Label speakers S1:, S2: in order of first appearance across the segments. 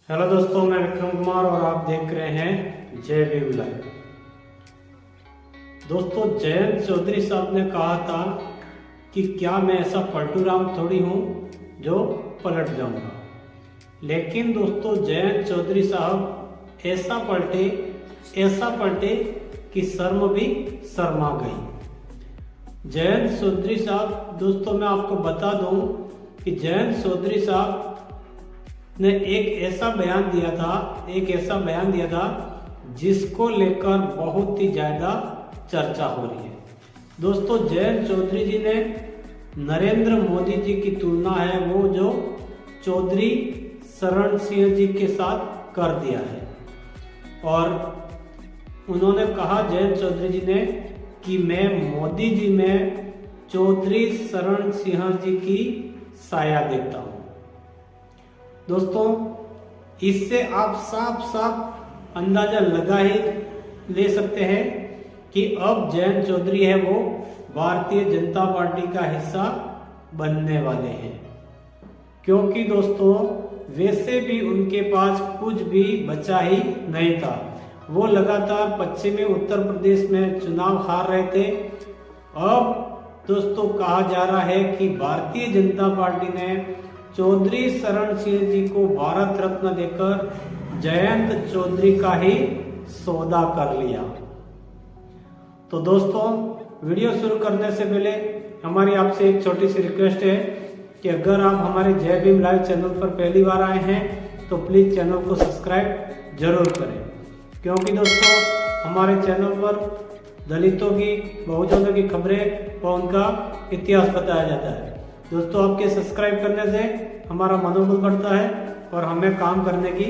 S1: Hello दोस्तों, मैं विक्रम कुमार और आप देख रहे हैं जय भीम लाइव। दोस्तों, जयंत चौधरी साहब ने कहा था कि क्या मैं ऐसा पलटू राम थोड़ी हूँ जो पलट जाऊंगा। लेकिन दोस्तों, जयंत चौधरी साहब ऐसा पलटे कि शर्म भी शर्मा गई। जयंत चौधरी साहब, दोस्तों मैं आपको बता दूं कि जयंत चौधरी साहब ने एक ऐसा बयान दिया था जिसको लेकर बहुत ही ज्यादा चर्चा हो रही है। दोस्तों, जयंत चौधरी जी ने नरेंद्र मोदी जी की तुलना है वो जो चौधरी शरण सिंह जी के साथ कर दिया है। और उन्होंने कहा, जयंत चौधरी जी ने, कि मैं मोदी जी में चौधरी शरण सिंह जी की साया देखता हूं। दोस्तों, इससे आप साफ अंदाजा लगा ही ले सकते हैं कि अब जयंत चौधरी है वो भारतीय जनता पार्टी का हिस्सा बनने वाले हैं। क्योंकि दोस्तों, वैसे भी उनके पास कुछ भी बचा ही नहीं था। वो लगातार पश्चिमी उत्तर प्रदेश में चुनाव हार रहे थे। अब दोस्तों कहा जा रहा है कि भारतीय जनता पार्टी ने चौधरी शरण सिंह जी को भारत रत्न देकर जयंत चौधरी का ही सौदा कर लिया। तो दोस्तों, वीडियो शुरू करने से पहले हमारी आपसे एक छोटी सी रिक्वेस्ट है कि अगर आप हमारे जय भीम लाइव चैनल पर पहली बार आए हैं तो प्लीज चैनल को सब्सक्राइब जरूर करें। क्योंकि दोस्तों, हमारे चैनल पर दलितों की, बहुजनों की खबरें और उनका इतिहास बताया जाता है। दोस्तों, आपके सब्सक्राइब करने से हमारा मनोबल बढ़ता है और हमें काम करने की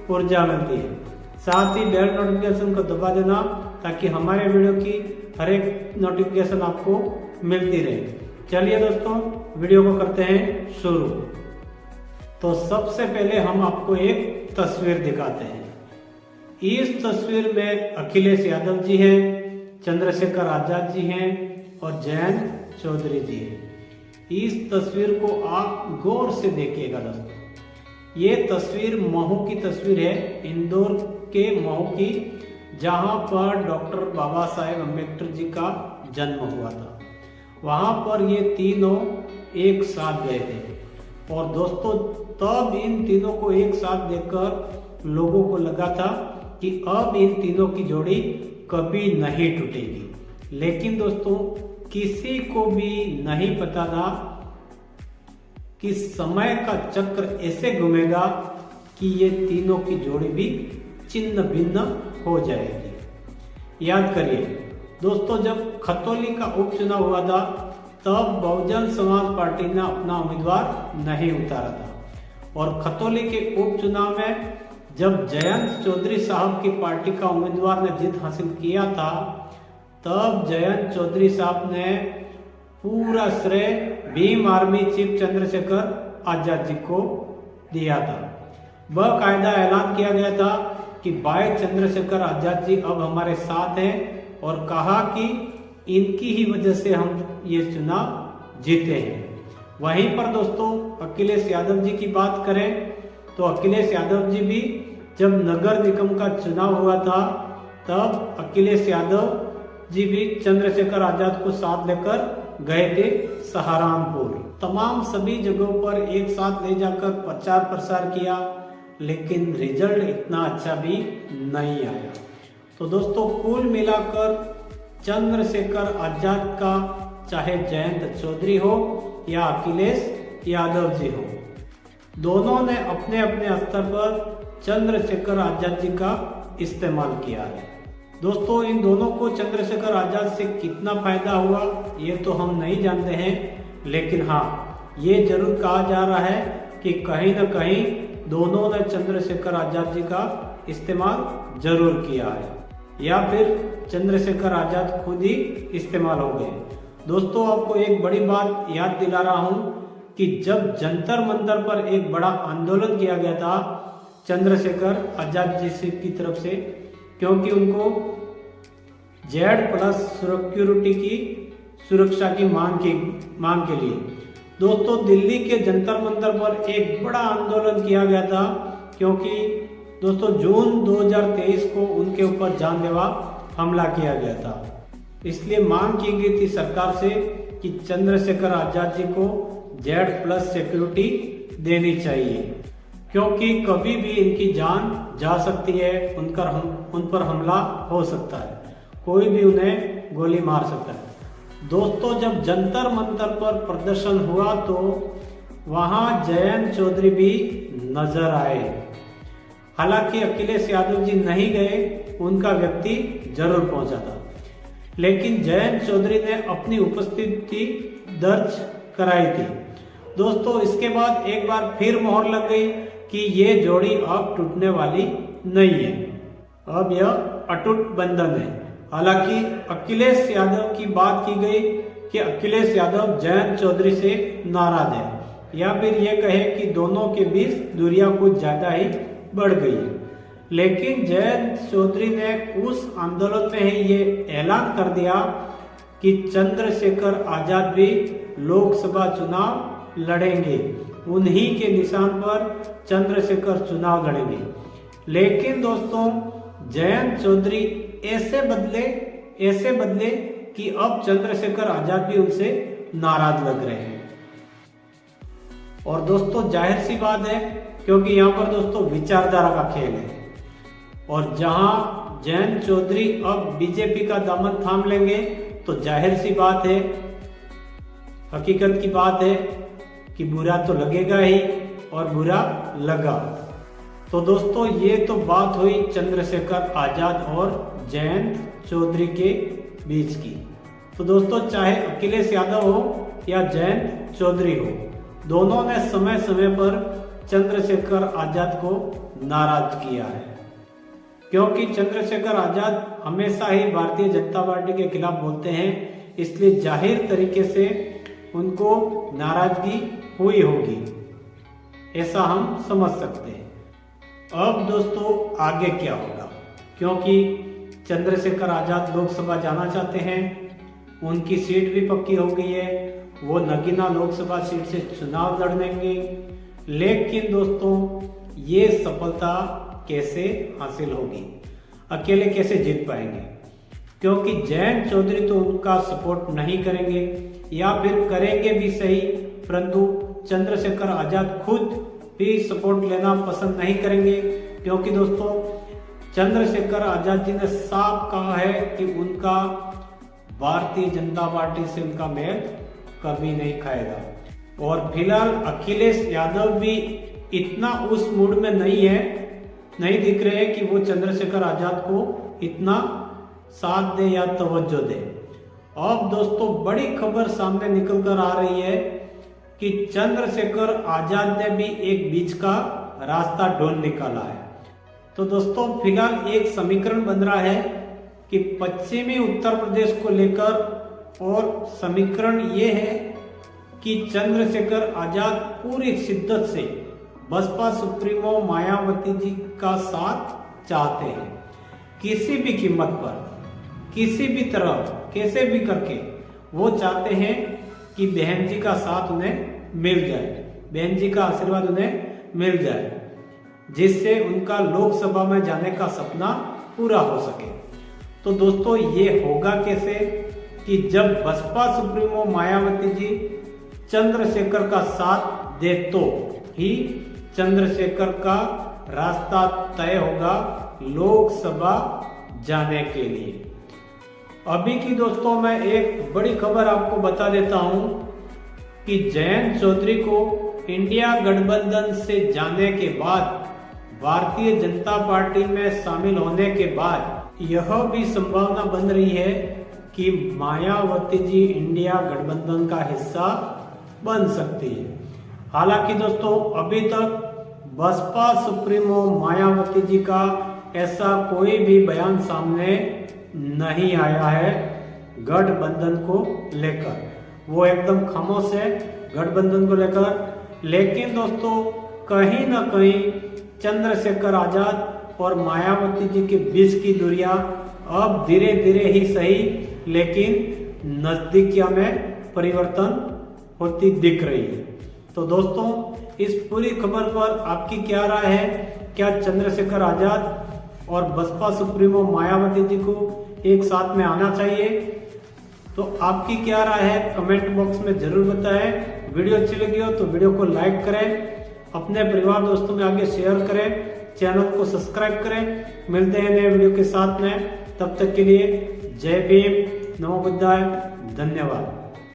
S1: ऊर्जा मिलती है। साथ ही बेल नोटिफिकेशन को दबा देना ताकि हमारे वीडियो की हर एक नोटिफिकेशन आपको मिलती रहे। चलिए दोस्तों, वीडियो को करते हैं शुरू। तो सबसे पहले हम आपको एक तस्वीर दिखाते हैं। इस तस्वीर में अखिलेश यादव जी हैं, चंद्रशेखर आजाद जी हैं और जयंत चौधरी जी हैं। इस तस्वीर को आप गौर से देखिएगा दोस्तों। ये तस्वीर महू की तस्वीर है, इंदौर के महू की, जहां पर डॉक्टर बाबा साहेब अम्बेडकर जी का जन्म हुआ था। वहां पर ये तीनों एक साथ गए थे। और दोस्तों, तब इन तीनों को एक साथ देखकर लोगों को लगा था कि अब इन तीनों की जोड़ी कभी नहीं टूटेगी। लेकिन दोस्तों, किसी को भी नहीं पता था कि समय का चक्र ऐसे घूमेगा कि ये तीनों की जोड़ी भी छिन्न भिन्न हो जाएगी। याद करिए दोस्तों, जब खतौली का उपचुनाव हुआ था तब बहुजन समाज पार्टी ने अपना उम्मीदवार नहीं उतारा था। और खतौली के उपचुनाव में जब जयंत चौधरी साहब की पार्टी का उम्मीदवार ने जीत हासिल किया था, तब जयंत चौधरी साहब ने पूरा श्रेय भीम आर्मी चीफ चंद्रशेखर आजाद जी को दिया था। बाकायदा ऐलान किया गया था कि भाई चंद्रशेखर आजाद जी अब हमारे साथ हैं और कहा कि इनकी ही वजह से हम ये चुनाव जीते हैं। वहीं पर दोस्तों, अखिलेश यादव जी की बात करें तो अखिलेश यादव जी भी जब नगर निगम का चुनाव हुआ था तब अखिलेश यादव जी भी चंद्रशेखर आजाद को साथ लेकर गए थे सहारनपुर। तमाम सभी जगहों पर एक साथ ले जाकर प्रचार प्रसार किया, लेकिन रिजल्ट इतना अच्छा भी नहीं आया। तो दोस्तों, कुल मिलाकर चंद्रशेखर आजाद का, चाहे जयंत चौधरी हो या अखिलेश यादव जी हो, दोनों ने अपने अपने स्तर पर चंद्रशेखर आजाद जी का इस्तेमाल किया है। दोस्तों, इन दोनों को चंद्रशेखर आजाद से कितना फायदा हुआ ये तो हम नहीं जानते हैं, लेकिन हाँ, ये जरूर कहा जा रहा है कि कहीं न कहीं दोनों ने चंद्रशेखर आजाद जी का इस्तेमाल जरूर किया है, या फिर चंद्रशेखर आजाद खुद ही इस्तेमाल हो गए। दोस्तों, आपको एक बड़ी बात याद दिला रहा हूं कि जब जंतर मंतर पर एक बड़ा आंदोलन किया गया था चंद्रशेखर आजाद जी की तरफ से, क्योंकि उनको Z+ सिक्योरिटी की सुरक्षा की मांग के लिए दोस्तों दिल्ली के जंतर मंतर पर एक बड़ा आंदोलन किया गया था क्योंकि दोस्तों जून 2023 को उनके ऊपर जानलेवा हमला किया गया था। इसलिए मांग की गई थी सरकार से कि चंद्रशेखर आजाद जी को Z+ सिक्योरिटी देनी चाहिए, क्योंकि कभी भी इनकी जान जा सकती है, उन पर हमला हो सकता है, कोई भी उन्हें गोली मार सकता है। दोस्तों जब जंतर मंतर पर प्रदर्शन हुआ तो वहां जयंत चौधरी भी नजर आए। हालांकि अखिलेश यादव जी नहीं गए, उनका व्यक्ति जरूर पहुंचा था, लेकिन जयंत चौधरी ने अपनी उपस्थिति दर्ज कराई थी। दोस्तों इसके बाद एक बार फिर मोहर लग गई कि ये जोड़ी अब टूटने वाली नहीं है, अब यह अटूट बंधन है। हालांकि अखिलेश यादव की बात की गई कि अखिलेश यादव जयंत चौधरी से नाराज है, या फिर ये कहे कि दोनों के बीच दूरियां कुछ ज्यादा ही बढ़ गई है। लेकिन जयंत चौधरी ने उस आंदोलन में ही ये ऐलान कर दिया कि चंद्रशेखर आजाद भी लोकसभा चुनाव लड़ेंगे, उन्हीं के निशान पर चंद्रशेखर चुनाव लड़ेंगे। लेकिन दोस्तों जयंत चौधरी ऐसे बदले कि अब चंद्रशेखर आजाद भी उनसे नाराज लग रहे हैं। और दोस्तों जाहिर सी बात है, क्योंकि यहाँ पर दोस्तों विचारधारा का खेल है, और जहां जयंत चौधरी अब बीजेपी का दामन थाम लेंगे तो जाहिर सी बात है, हकीकत की बात है कि बुरा तो लगेगा ही, और बुरा लगा। तो दोस्तों ये तो बात हुई चंद्रशेखर आजाद और जयंत चौधरी के बीच की। तो दोस्तों चाहे अखिलेश यादव हो या जयंत चौधरी हो, दोनों ने समय समय पर चंद्रशेखर आजाद को नाराज किया है, क्योंकि चंद्रशेखर आजाद हमेशा ही भारतीय जनता पार्टी के खिलाफ बोलते हैं, इसलिए जाहिर तरीके से उनको नाराजगी हुई होगी, ऐसा हम समझ सकते हैं। अब दोस्तों आगे क्या होगा, क्योंकि चंद्रशेखर आजाद लोकसभा जाना चाहते हैं, उनकी सीट भी पक्की हो गई है, वो नगीना लोकसभा सीट से चुनाव लड़ेंगे। लेकिन दोस्तों ये सफलता कैसे हासिल होगी, अकेले कैसे जीत पाएंगे, क्योंकि जयंत चौधरी तो उनका सपोर्ट नहीं करेंगे, या फिर करेंगे भी सही, परंतु चंद्रशेखर आजाद खुद भी सपोर्ट लेना पसंद नहीं करेंगे, क्योंकि दोस्तों चंद्रशेखर आजाद जी ने साफ कहा है कि उनका भारतीय जनता पार्टी से उनका मेल कभी नहीं खाएगा। और फिलहाल अखिलेश यादव भी इतना उस मूड में नहीं दिख रहे कि वो चंद्रशेखर आजाद को इतना साथ दे या तवज्जो दे। अब दोस्तों बड़ी खबर सामने निकल कर आ रही है कि चंद्रशेखर आजाद ने भी एक बीच का रास्ता ढूंढ निकाला है। तो दोस्तों फिलहाल एक समीकरण बन रहा है कि पश्चिमी उत्तर प्रदेश को लेकर, और समीकरण ये है कि चंद्रशेखर आजाद पूरी शिद्दत से बसपा सुप्रीमो मायावती जी का साथ चाहते हैं, किसी भी कीमत पर, किसी भी तरह, कैसे भी करके वो चाहते हैं कि बहन जी का साथ उन्हें मिल जाए, बहन जी का आशीर्वाद उन्हें मिल जाए, जिससे उनका लोकसभा में जाने का सपना पूरा हो सके। तो दोस्तों ये होगा कैसे कि जब बसपा सुप्रीमो मायावती जी चंद्रशेखर का साथ दे तो ही चंद्रशेखर का रास्ता तय होगा लोकसभा जाने के लिए। अभी की दोस्तों मैं एक बड़ी खबर आपको बता देता हूं कि जयंत चौधरी को इंडिया गठबंधन से जाने के बाद, भारतीय जनता पार्टी में शामिल होने के बाद, यह भी संभावना बन रही है कि मायावती जी इंडिया गठबंधन का हिस्सा बन सकती है। हालांकि दोस्तों अभी तक बसपा सुप्रीमो मायावती जी का ऐसा कोई भी बयान सामने नहीं आया है गठबंधन को लेकर, वो एकदम खामोश है गठबंधन को लेकर। लेकिन दोस्तों कहीं ना कहीं चंद्रशेखर आजाद और मायावती जी के बीच की दूरियां अब धीरे धीरे ही सही, लेकिन नजदीकियां में परिवर्तन होती दिख रही है। तो दोस्तों इस पूरी खबर पर आपकी क्या राय है, क्या चंद्रशेखर आजाद और बसपा सुप्रीमो मायावती जी को एक साथ में आना चाहिए? तो आपकी क्या राय है कमेंट बॉक्स में जरूर बताएं। वीडियो अच्छी लगी हो तो वीडियो को लाइक करें, अपने परिवार दोस्तों में आगे शेयर करें, चैनल को सब्सक्राइब करें। मिलते हैं नए वीडियो के साथ में, तब तक के लिए जय भीम, नमो बुद्धाय, धन्यवाद।